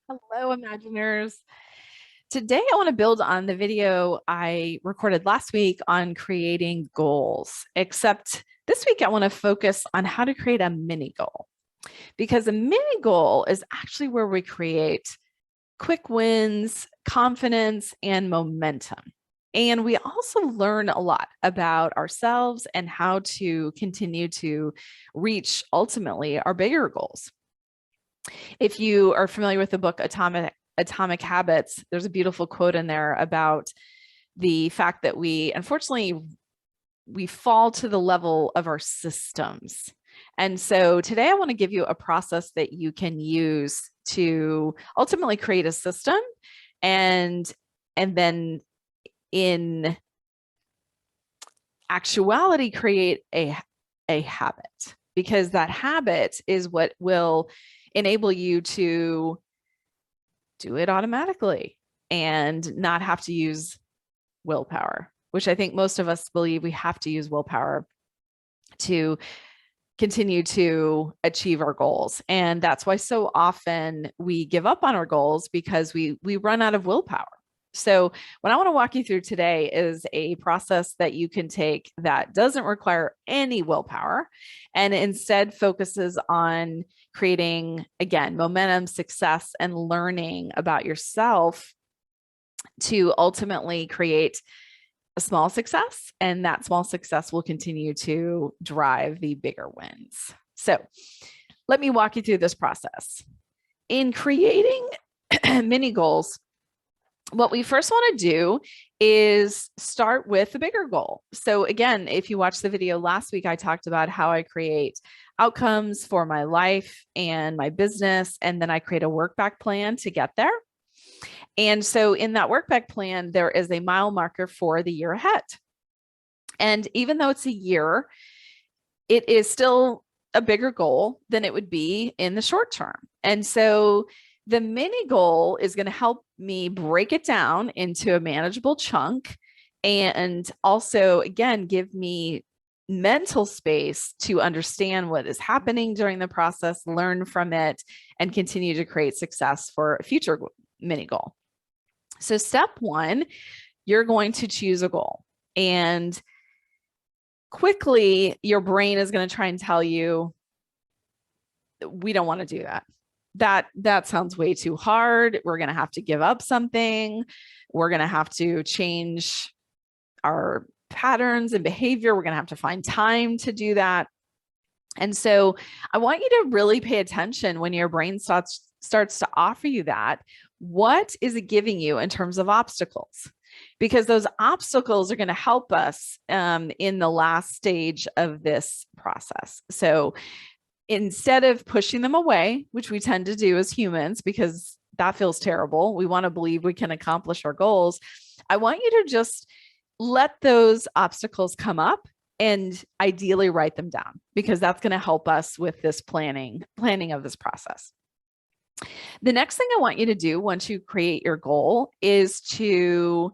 Hello, Imaginers. Today, I want to build on the video I recorded last week on creating goals, except this week, I want to focus on how to create a mini goal because a mini goal is actually where we create quick wins, confidence, and momentum. And we also learn a lot about ourselves and how to continue to reach ultimately our bigger goals. If you are familiar with the book Atomic Habits, there's a beautiful quote in there about the fact that we unfortunately we fall to the level of our systems. And so today I want to give you a process that you can use to ultimately create a system and then in actuality create a habit, because that habit is what will enable you to do it automatically and not have to use willpower, which I think most of us believe we have to use willpower to continue to achieve our goals. And that's why so often we give up on our goals, because we run out of willpower. So what I want to walk you through today is a process that you can take that doesn't require any willpower and instead focuses on creating, again, momentum, success, and learning about yourself to ultimately create a small success. And that small success will continue to drive the bigger wins. So let me walk you through this process. In creating mini goals, what we first want to do is start with a bigger goal. So again, if you watched the video last week, I talked about how I create outcomes for my life and my business, and then I create a work back plan to get there. And so in that work back plan, there is a mile marker for the year ahead. And even though it's a year, it is still a bigger goal than it would be in the short term. And so the mini goal is going to help me break it down into a manageable chunk and also, again, give me mental space to understand what is happening during the process, learn from it, and continue to create success for a future mini goal. So step one, you're going to choose a goal. And quickly, your brain is going to try and tell you, we don't want to do that. That sounds way too hard. We're going to have to give up something. We're going to have to change our patterns and behavior. We're going to have to find time to do that. And so I want you to really pay attention when your brain starts to offer you that. What is it giving you in terms of obstacles? Because those obstacles are going to help us in the last stage of this process. So instead of pushing them away, which we tend to do as humans, because that feels terrible, we want to believe we can accomplish our goals. I want you to just let those obstacles come up and ideally write them down, because that's going to help us with this planning of this process. The next thing I want you to do once you create your goal is to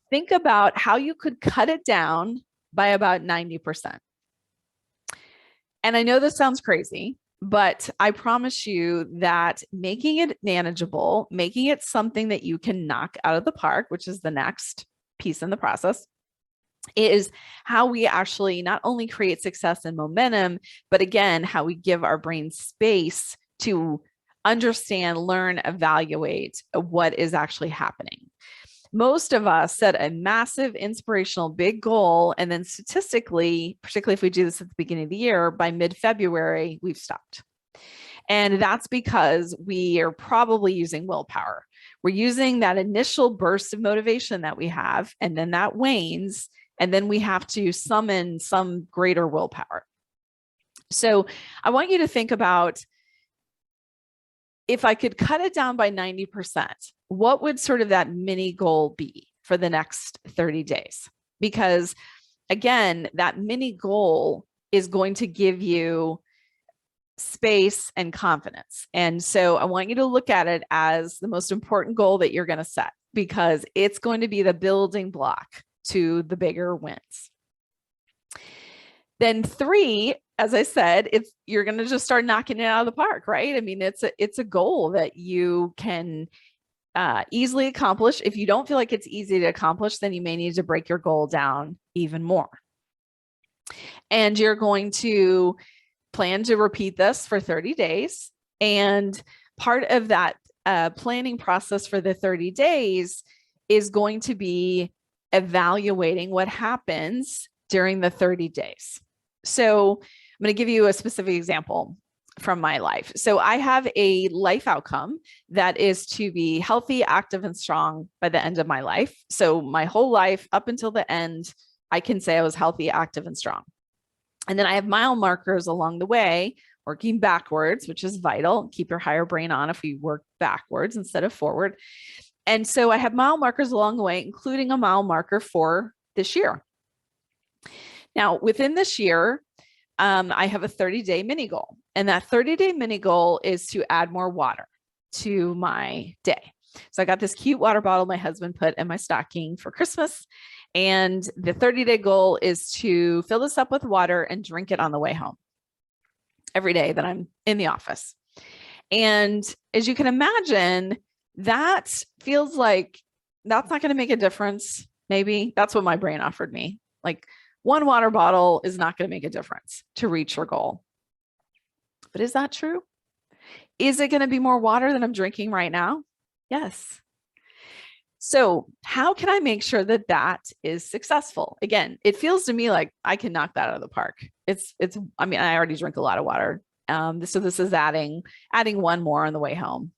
think about how you could cut it down by about 90%. And I know this sounds crazy, but I promise you that making it manageable, making it something that you can knock out of the park, which is the next piece in the process, is how we actually not only create success and momentum, but again, how we give our brain space to understand, learn, evaluate what is actually happening. Most of us set a massive inspirational big goal, and then statistically, particularly if we do this at the beginning of the year, by mid-February, we've stopped. And that's because we are probably using willpower. We're using that initial burst of motivation that we have, and then that wanes, and then we have to summon some greater willpower. So I want you to think about, if I could cut it down by 90%, what would sort of that mini goal be for the next 30 days? Because again, that mini goal is going to give you space and confidence. And so I want you to look at it as the most important goal that you're going to set, because it's going to be the building block to the bigger wins. Then 3, as I said, you're going to just start knocking it out of the park, right? I mean, it's a goal that you can easily accomplish. If you don't feel like it's easy to accomplish, then you may need to break your goal down even more. And you're going to plan to repeat this for 30 days. And part of that planning process for the 30 days is going to be evaluating what happens during the 30 days. So I'm going to give you a specific example from my life. So I have a life outcome that is to be healthy, active, and strong by the end of my life. So my whole life up until the end, I can say I was healthy, active, and strong. And then I have mile markers along the way, working backwards, which is vital. Keep your higher brain on if we work backwards instead of forward. And so I have mile markers along the way, including a mile marker for this year. Now, within this year, I have a 30-day mini goal. And that 30-day mini goal is to add more water to my day. So I got this cute water bottle my husband put in my stocking for Christmas. And the 30-day goal is to fill this up with water and drink it on the way home every day that I'm in the office. And as you can imagine, that feels like that's not going to make a difference. Maybe that's what my brain offered me. Like, one water bottle is not going to make a difference to reach your goal. But is that true? Is it going to be more water than I'm drinking right now? Yes. So how can I make sure that that is successful? Again, it feels to me like I can knock that out of the park. I mean, I already drink a lot of water. So this is adding one more on the way home.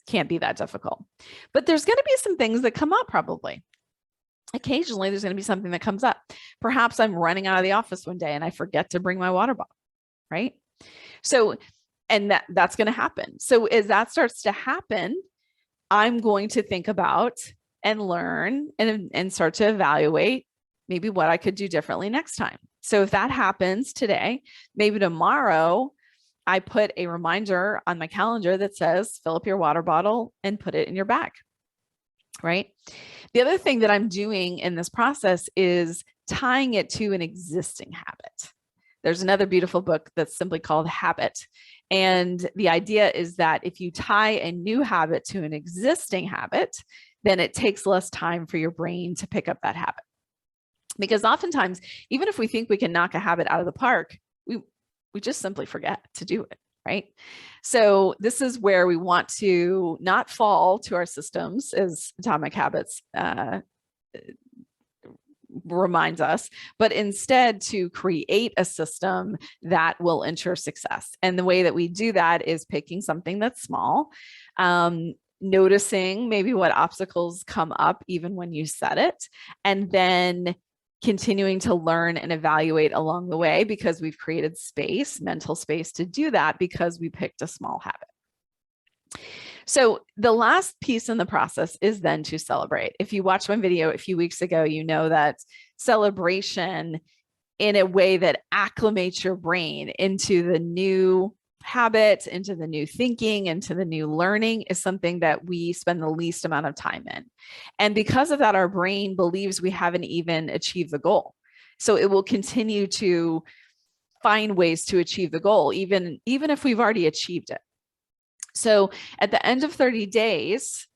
Can't be that difficult. But there's going to be some things that come up probably. Occasionally, there's going to be something that comes up. Perhaps I'm running out of the office one day and I forget to bring my water bottle, right? So, and that's going to happen. So as that starts to happen, I'm going to think about and learn and start to evaluate maybe what I could do differently next time. So if that happens today, maybe tomorrow, I put a reminder on my calendar that says, fill up your water bottle and put it in your bag, right? The other thing that I'm doing in this process is tying it to an existing habit. There's another beautiful book that's simply called Habit. And the idea is that if you tie a new habit to an existing habit, then it takes less time for your brain to pick up that habit. Because oftentimes, even if we think we can knock a habit out of the park, we just simply forget to do it, right? So this is where we want to not fall to our systems, as Atomic Habits reminds us, but instead to create a system that will ensure success. And the way that we do that is picking something that's small, noticing maybe what obstacles come up even when you set it, and then continuing to learn and evaluate along the way, because we've created space, mental space to do that because we picked a small habit. So the last piece in the process is then to celebrate. If you watched my video a few weeks ago, you know that celebration in a way that acclimates your brain into the new habit, into the new thinking, into the new learning is something that we spend the least amount of time in. And because of that, our brain believes we haven't even achieved the goal. So it will continue to find ways to achieve the goal, even if we've already achieved it. So at the end of 30 days,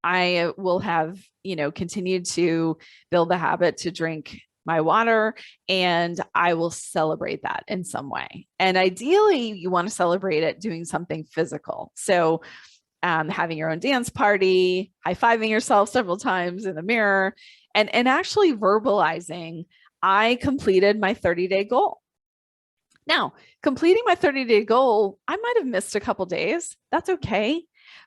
I will have, continued to build the habit to drink my water, and I will celebrate that in some way. And ideally, you want to celebrate it doing something physical. So having your own dance party, high-fiving yourself several times in the mirror, and actually verbalizing, I completed my 30-day goal. Now, completing my 30-day goal, I might have missed a couple days. That's okay.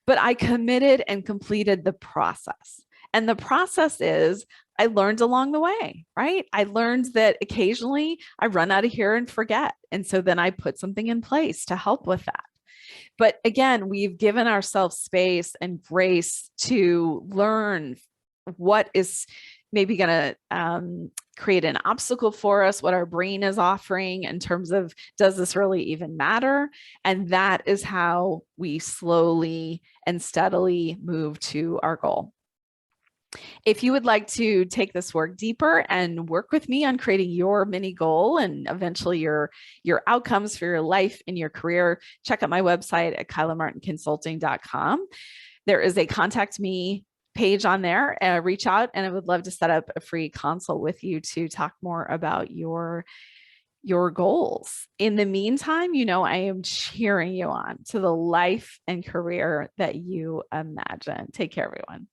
But I committed and completed the process. And the process is I learned along the way, right? I learned that occasionally I run out of here and forget. And so then I put something in place to help with that. But again, we've given ourselves space and grace to learn what is maybe going to create an obstacle for us, what our brain is offering in terms of, does this really even matter? And that is how we slowly and steadily move to our goal. If you would like to take this work deeper and work with me on creating your mini goal and eventually your outcomes for your life and your career, check out my website at kylamartinconsulting.com. There is a contact me page on there. Reach out, and I would love to set up a free consult with you to talk more about your goals. In the meantime, I am cheering you on to the life and career that you imagine. Take care, everyone.